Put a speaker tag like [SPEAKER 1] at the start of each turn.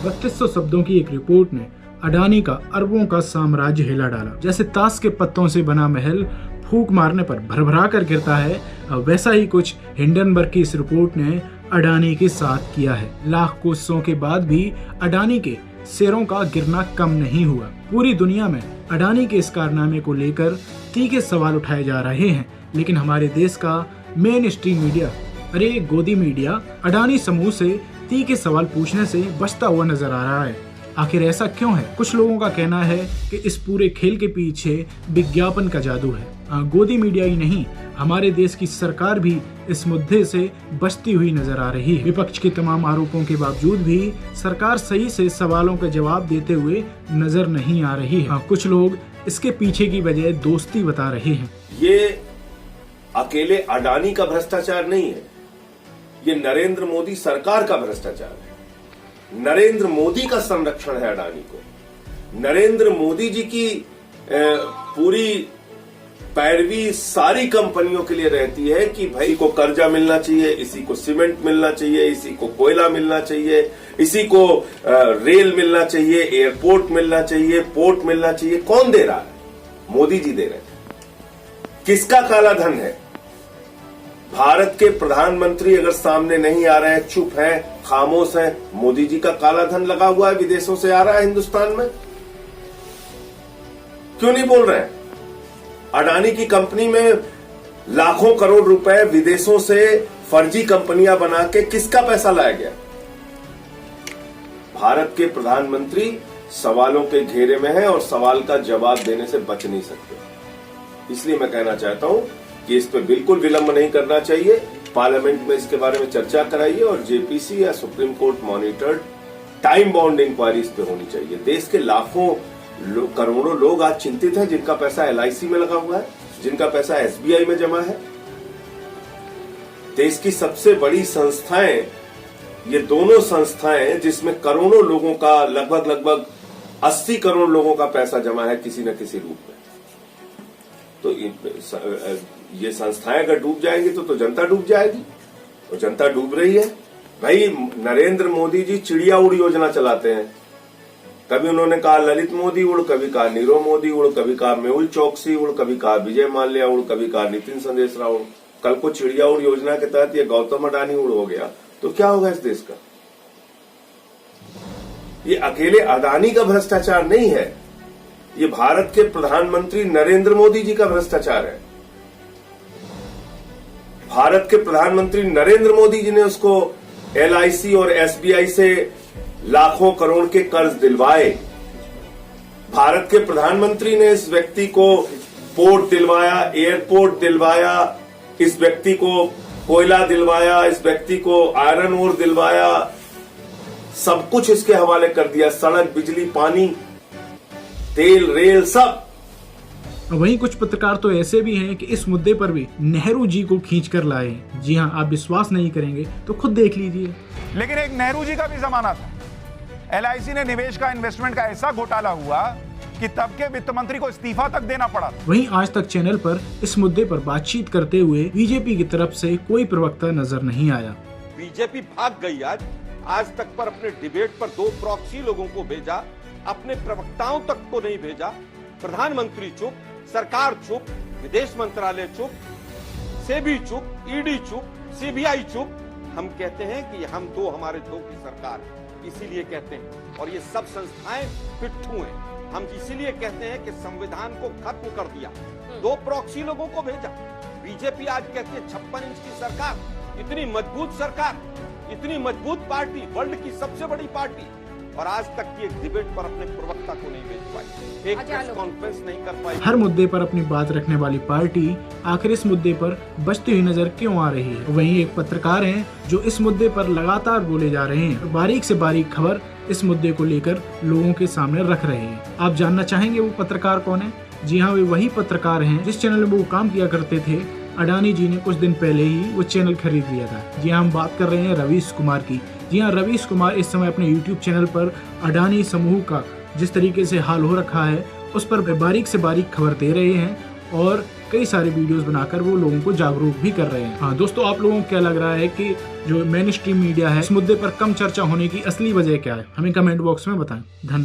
[SPEAKER 1] 3200 शब्दों की एक रिपोर्ट ने अडानी का अरबों का साम्राज्य हिला डाला। जैसे ताश के पत्तों से बना महल फूंक मारने पर भरभरा कर गिरता है, वैसा ही कुछ हिंडनबर्ग की इस रिपोर्ट ने अडानी के साथ किया है। लाख कोशिशों के बाद भी अडानी के शेयरों का गिरना कम नहीं हुआ। पूरी दुनिया में अडानी के इस कारनामे को लेकर तीखे सवाल उठाए जा रहे हैं, लेकिन हमारे देश का मेन स्ट्रीम मीडिया, अरे गोदी मीडिया, अडानी समूह से तीखे सवाल पूछने से बचता हुआ नजर आ रहा है। आखिर ऐसा क्यों है? कुछ लोगों का कहना है कि इस पूरे खेल के पीछे विज्ञापन का जादू है। गोदी मीडिया ही नहीं, हमारे देश की सरकार भी इस मुद्दे से बचती हुई नजर आ रही है। विपक्ष के तमाम आरोपों के बावजूद भी सरकार सही से सवालों का जवाब देते हुए नजर नहीं आ रही है। कुछ लोग इसके पीछे की वजह दोस्ती बता रहे हैं।
[SPEAKER 2] ये अकेले अडानी का भ्रष्टाचार नहीं है, ये नरेंद्र मोदी सरकार का भ्रष्टाचार है। नरेंद्र मोदी का संरक्षण है अडानी को। नरेंद्र मोदी जी की पूरी पैरवी सारी कंपनियों के लिए रहती है कि भाई को कर्जा मिलना चाहिए, इसी को सीमेंट मिलना चाहिए, इसी को कोयला मिलना चाहिए, इसी को रेल मिलना चाहिए, एयरपोर्ट मिलना चाहिए, पोर्ट मिलना चाहिए। कौन दे रहा है? मोदी जी दे रहे हैं। किसका काला धन है? भारत के प्रधानमंत्री अगर सामने नहीं आ रहे हैं, चुप हैं, खामोश हैं, मोदी जी का काला धन लगा हुआ है, विदेशों से आ रहा है हिंदुस्तान में। क्यों नहीं बोल रहे हैं? अडानी की कंपनी में लाखों करोड़ रुपए विदेशों से फर्जी कंपनियां बना के किसका पैसा लाया गया? भारत के प्रधानमंत्री सवालों के घेरे में है और सवाल का जवाब देने से बच नहीं सकते। इसलिए मैं कहना चाहता हूं कि इस पर बिल्कुल विलंब नहीं करना चाहिए। पार्लियामेंट में इसके बारे में चर्चा कराइए और जेपीसी या supreme court monitored time bound inquiry इस पे होनी चाहिए। देश के लाखों करोड़ों लोग आज चिंतित हैं, जिनका पैसा एलआईसी में लगा हुआ है, जिनका पैसा एसबीआई में जमा है। देश की सबसे बड़ी संस्थाएं, ये दोनों संस्थाएं जिसमें करोड़ों लोगों का लगभग 80 करोड़ लोगों का पैसा जमा है किसी न किसी रूप में। तो ये संस्थाएं अगर डूब जाएंगी तो जनता डूब जाएगी, और जनता डूब रही है। भाई नरेंद्र मोदी जी चिड़िया उड़ योजना चलाते हैं। कभी उन्होंने कहा ललित मोदी उड़, कभी कहा नीरव मोदी उड़, कभी कहा मेहुल चौकसी उड़, कभी कहा विजय माल्या उड़, कभी कहा नितिन संदेशरा उड़। कल को चिड़िया उड़ योजना के तहत ये गौतम अडानी उड़ हो गया तो क्या होगा इस देश का? ये अकेले अडानी का भ्रष्टाचार नहीं है, ये भारत के प्रधानमंत्री नरेंद्र मोदी जी का भ्रष्टाचार है। भारत के प्रधानमंत्री नरेंद्र मोदी जी ने उसको एलआईसी और एसबीआई से लाखों करोड़ के कर्ज दिलवाए। भारत के प्रधानमंत्री ने इस व्यक्ति को पोर्ट दिलवाया, एयरपोर्ट दिलवाया, इस व्यक्ति को कोयला दिलवाया, इस व्यक्ति को आयरन ओर दिलवाया, सब कुछ इसके हवाले कर दिया। सड़क, बिजली, पानी, तेल, रेल, सब।
[SPEAKER 1] वहीं कुछ पत्रकार तो ऐसे भी हैं कि इस मुद्दे पर भी नेहरू जी को खींच कर लाए हैं। जी हां, आप विश्वास नहीं करेंगे तो खुद देख लीजिए।
[SPEAKER 3] लेकिन एक नेहरू जी का भी जमाना था। एलआईसी ने निवेश का, इन्वेस्टमेंट का ऐसा घोटाला हुआ कि तब के वित्त मंत्री को इस्तीफा तक देना पड़ा।
[SPEAKER 1] वहीं आज तक चैनल पर इस मुद्दे पर बातचीत करते हुए बीजेपी की तरफ से कोई प्रवक्ता नजर नहीं आया।
[SPEAKER 4] बीजेपी भाग गई। आज तक पर अपने डिबेट पर 2 प्रॉक्सी लोगों को भेजा, अपने प्रवक्ताओं तक को नहीं भेजा। प्रधानमंत्री चुप, सरकार चुप, विदेश मंत्रालय चुप, सेबी चुप, ईडी चुप, सीबीआई चुप। हम कहते हैं कि हम दो, हमारे दो की सरकार है, इसीलिए कहते हैं। और ये सब संस्थाएं पिट्ठू हैं। हम इसीलिए कहते हैं कि संविधान को खत्म कर दिया, 2 प्रॉक्सी लोगों को भेजा। बीजेपी आज कहती है 56 इंच की सरकार, इतनी मजबूत सरकार, इतनी मजबूत पार्टी, वर्ल्ड की सबसे बड़ी पार्टी, और आज तक की एक डिबेट पर अपने प्रवक्ता को नहीं भेज पाई, एक प्रेस कॉन्फ्रेंस नहीं कर पाई।
[SPEAKER 1] हर मुद्दे पर अपनी बात रखने वाली पार्टी आखिर इस मुद्दे पर बचती हुई नजर क्यों आ रही है? वहीं एक पत्रकार हैं जो इस मुद्दे पर लगातार बोले जा रहे हैं, बारीक से बारीक खबर इस मुद्दे को लेकर लोगों के सामने रख रहे हैं। आप जानना चाहेंगे वो पत्रकार कौन है? जी हाँ, वे वही पत्रकार हैं जिस चैनल में वो काम किया करते थे। अडानी जी ने कुछ दिन पहले ही वो चैनल खरीद लिया था। जी हाँ, हम बात कर रहे हैं रवीश कुमार की। जी हाँ, रवीश कुमार इस समय अपने YouTube चैनल पर अडानी समूह का जिस तरीके से हाल हो रखा है उस पर बारीक से बारीक खबर दे रहे हैं और कई सारे वीडियोस बनाकर वो लोगों को जागरूक भी कर रहे हैं। हाँ दोस्तों, आप लोगों को क्या लग रहा है कि जो मेन स्ट्रीम मीडिया है इस मुद्दे पर कम चर्चा होने की असली वजह क्या है? हमें कमेंट बॉक्स में बताएं। धन्यवाद।